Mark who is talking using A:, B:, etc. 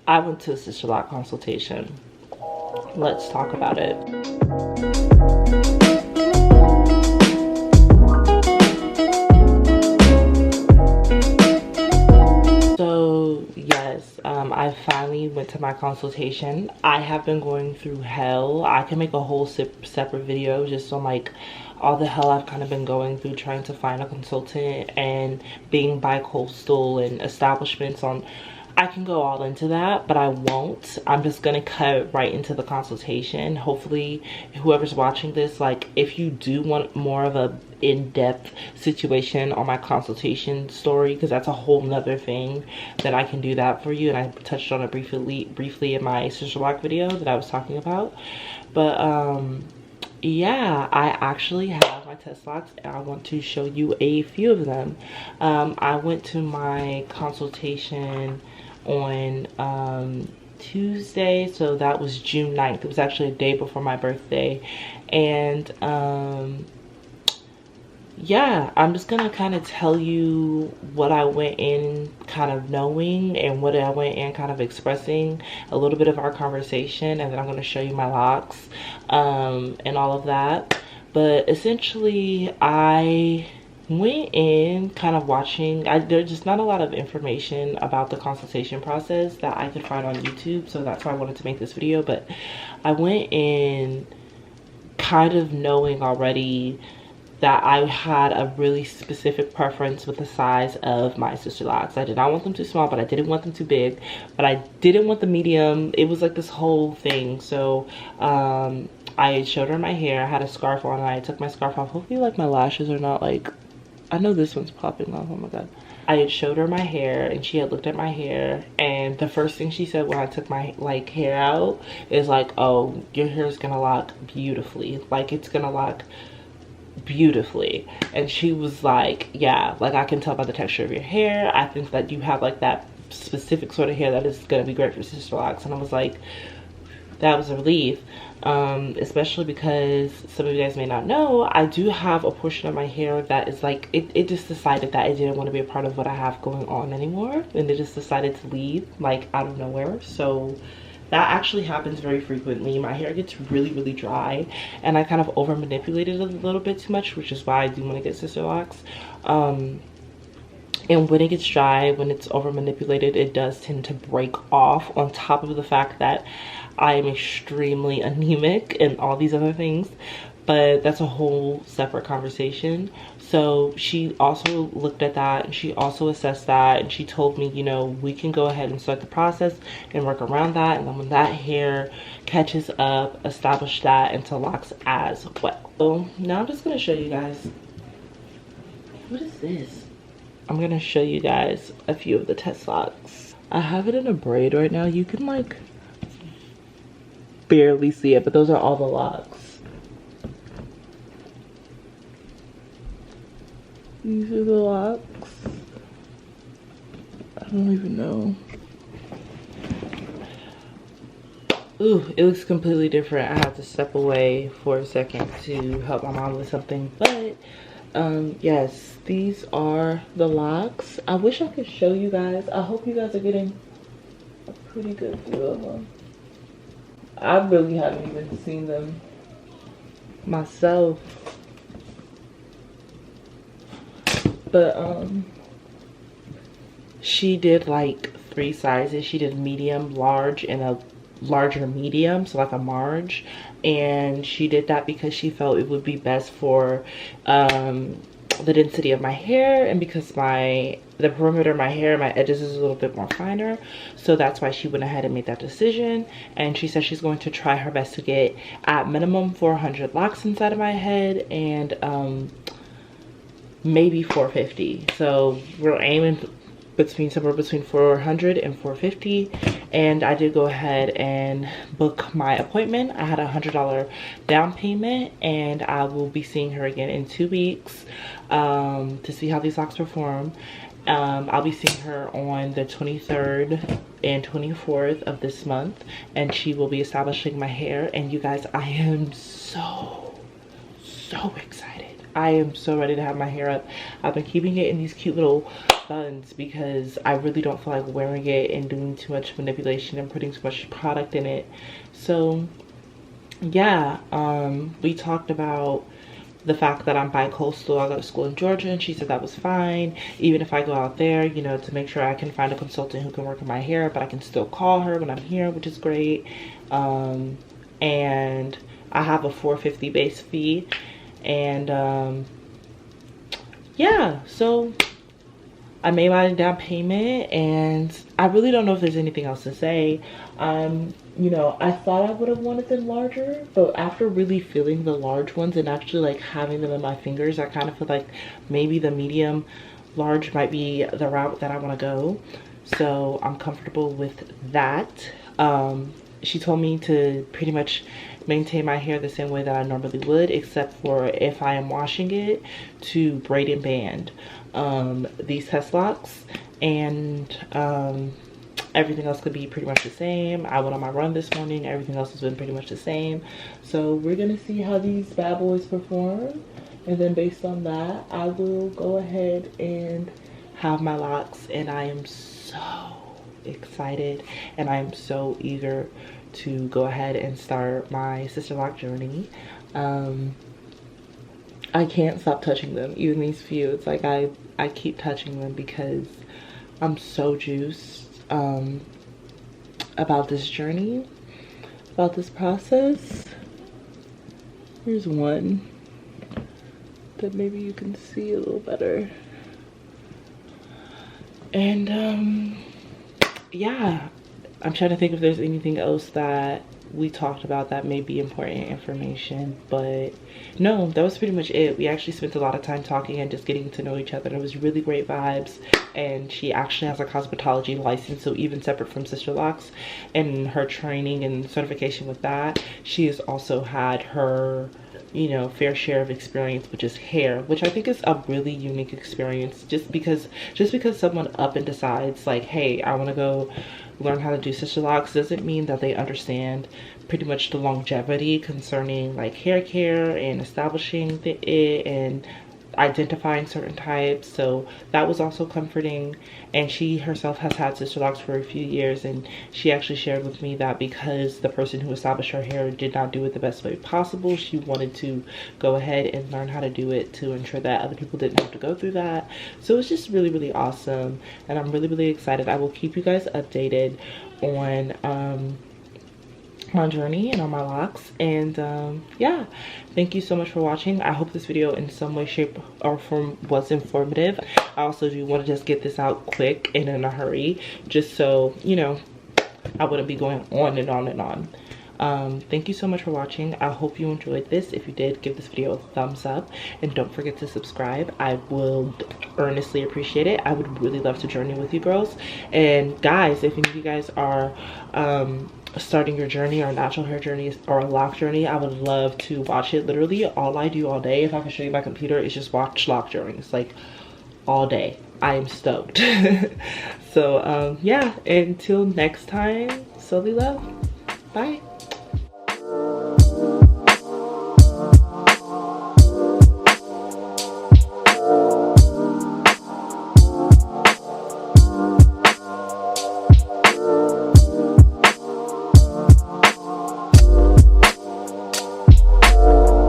A: I went to a Sisterlock consultation. Let's talk about it. So yes, I finally went to my consultation. I have been going through hell. I can make a whole separate video just on like all the hell I've kind of been going through trying to find a consultant and being bi-coastal and establishments on. I can go all into that, but I won't. I'm just gonna cut right into the consultation. Hopefully whoever's watching this, like if you do want more of a in-depth situation on my consultation story, because that's a whole nother thing, then I can do that for you. And I touched on it briefly in my Sisterlock video that I was talking about. But yeah, I actually have my test lots and I want to show you a few of them. I went to my consultation on Tuesday, so that was June 9th. It was actually a day before my birthday. And yeah, I'm just gonna kind of tell you what I went in kind of knowing and what I went in kind of expressing, a little bit of our conversation, and then I'm gonna show you my locks and all of that. But essentially I went in kind of watching, there's just not a lot of information about the consultation process that I could find on YouTube, so that's why I wanted to make this video. But I went in kind of knowing already that I had a really specific preference with the size of my Sisterlocks. I did not want them too small, but I didn't want them too big, but I didn't want the medium. It was like this whole thing. So I showed her my hair. I had a scarf on and I took my scarf off. Hopefully like my lashes are not like, I know this one's popping off, oh my god. I had showed her my hair and she had looked at my hair, and the first thing she said when I took my like hair out is like, oh, your hair is gonna lock beautifully. Like it's gonna lock beautifully. And she was like, yeah, like I can tell by the texture of your hair. I think that you have like that specific sort of hair that is gonna be great for Sisterlocks. And I was like, that was a relief. Especially because some of you guys may not know, I do have a portion of my hair that is like, it just decided that it didn't want to be a part of what I have going on anymore, and it just decided to leave like out of nowhere. So that actually happens very frequently. My hair gets really dry and I kind of over manipulate it a little bit too much, which is why I do want to get Sisterlocks. And when it gets dry, when it's over manipulated, it does tend to break off, on top of the fact that I am extremely anemic and all these other things. But that's a whole separate conversation. So she also looked at that and she also assessed that, and she told me, you know, we can go ahead and start the process and work around that, and then when that hair catches up, establish that into locks as well. So now I'm just gonna show you guys, what is this? I'm gonna show you guys a few of the test locks. I have it in a braid right now. You can like barely see it, but those are all the locks. These are the locks. I don't even know. Ooh, it looks completely different. I have to step away for a second to help my mom with something. But yes, these are the locks. I wish I could show you guys. I hope you guys are getting a pretty good view of them. I really haven't even seen them myself. But she did like 3 sizes. She did medium, large, and a larger medium, so like a Marge. And she did that because she felt it would be best for the density of my hair, and because the perimeter of my hair, my edges is a little bit more finer. So that's why she went ahead and made that decision. And she said she's going to try her best to get at minimum 400 locks inside of my head, and maybe 450. So we're aiming somewhere between 400 and 450. And I did go ahead and book my appointment. I had a $100 down payment, and I will be seeing her again in 2 weeks to see how these locks perform. I'll be seeing her on the 23rd and 24th of this month, and she will be establishing my hair. And you guys, I am so excited. I am so ready to have my hair up. I've been keeping it in these cute little buns because I really don't feel like wearing it and doing too much manipulation and putting too much product in it. So yeah, we talked about the fact that I'm bi-coastal. I go to school in Georgia, and she said that was fine. Even if I go out there, you know, to make sure I can find a consultant who can work on my hair, but I can still call her when I'm here, which is great. And I have a $450 base fee. And yeah, so I made my down payment, and I really don't know if there's anything else to say. You know, I thought I would have wanted them larger, but after really feeling the large ones and actually like having them in my fingers, I kind of feel like maybe the medium large might be the route that I want to go. So I'm comfortable with that. She told me to pretty much maintain my hair the same way that I normally would, except for if I am washing it, to braid and band these Sisterlocks, and everything else could be pretty much the same. I went on my run this morning, everything else has been pretty much the same. So we're gonna see how these bad boys perform, and then based on that, I will go ahead and have my locks. And I am so excited, and I am so eager to go ahead and start my Sisterlock journey. I can't stop touching them, even these few. It's like I keep touching them because I'm so juiced about this journey, about this process. Here's one that maybe you can see a little better. And yeah, I'm trying to think if there's anything else that we talked about that may be important information, but no, that was pretty much it. We actually spent a lot of time talking and just getting to know each other. It was really great vibes, and she actually has a cosmetology license, so even separate from Sisterlocks and her training and certification with that, she has also had her, you know, fair share of experience, which is hair, which I think is a really unique experience. Just because someone up and decides like, hey, I want to go learn how to do Sisterlocks, doesn't mean that they understand pretty much the longevity concerning like hair care and establishing it and identifying certain types. So that was also comforting. And she herself has had Sisterlocks for a few years, and she actually shared with me that because the person who established her hair did not do it the best way possible, she wanted to go ahead and learn how to do it to ensure that other people didn't have to go through that. So it's just really, really awesome, and I'm really, really excited. I will keep you guys updated on my journey and on my locks. And yeah, thank you so much for watching. I hope this video in some way, shape, or form was informative. I also do want to just get this out quick and in a hurry, just so you know I wouldn't be going on and on and on. Thank you so much for watching. I hope you enjoyed this. If you did, give this video a thumbs up, and don't forget to subscribe. I will earnestly appreciate it. I would really love to journey with you girls. And guys, if any of you guys are starting your journey, or natural hair journey, or a lock journey, I would love to watch it. Literally all I do all day, if I can show you my computer, is just watch lock journeys, like all day. I am stoked. So yeah, until next time, Sully love, bye.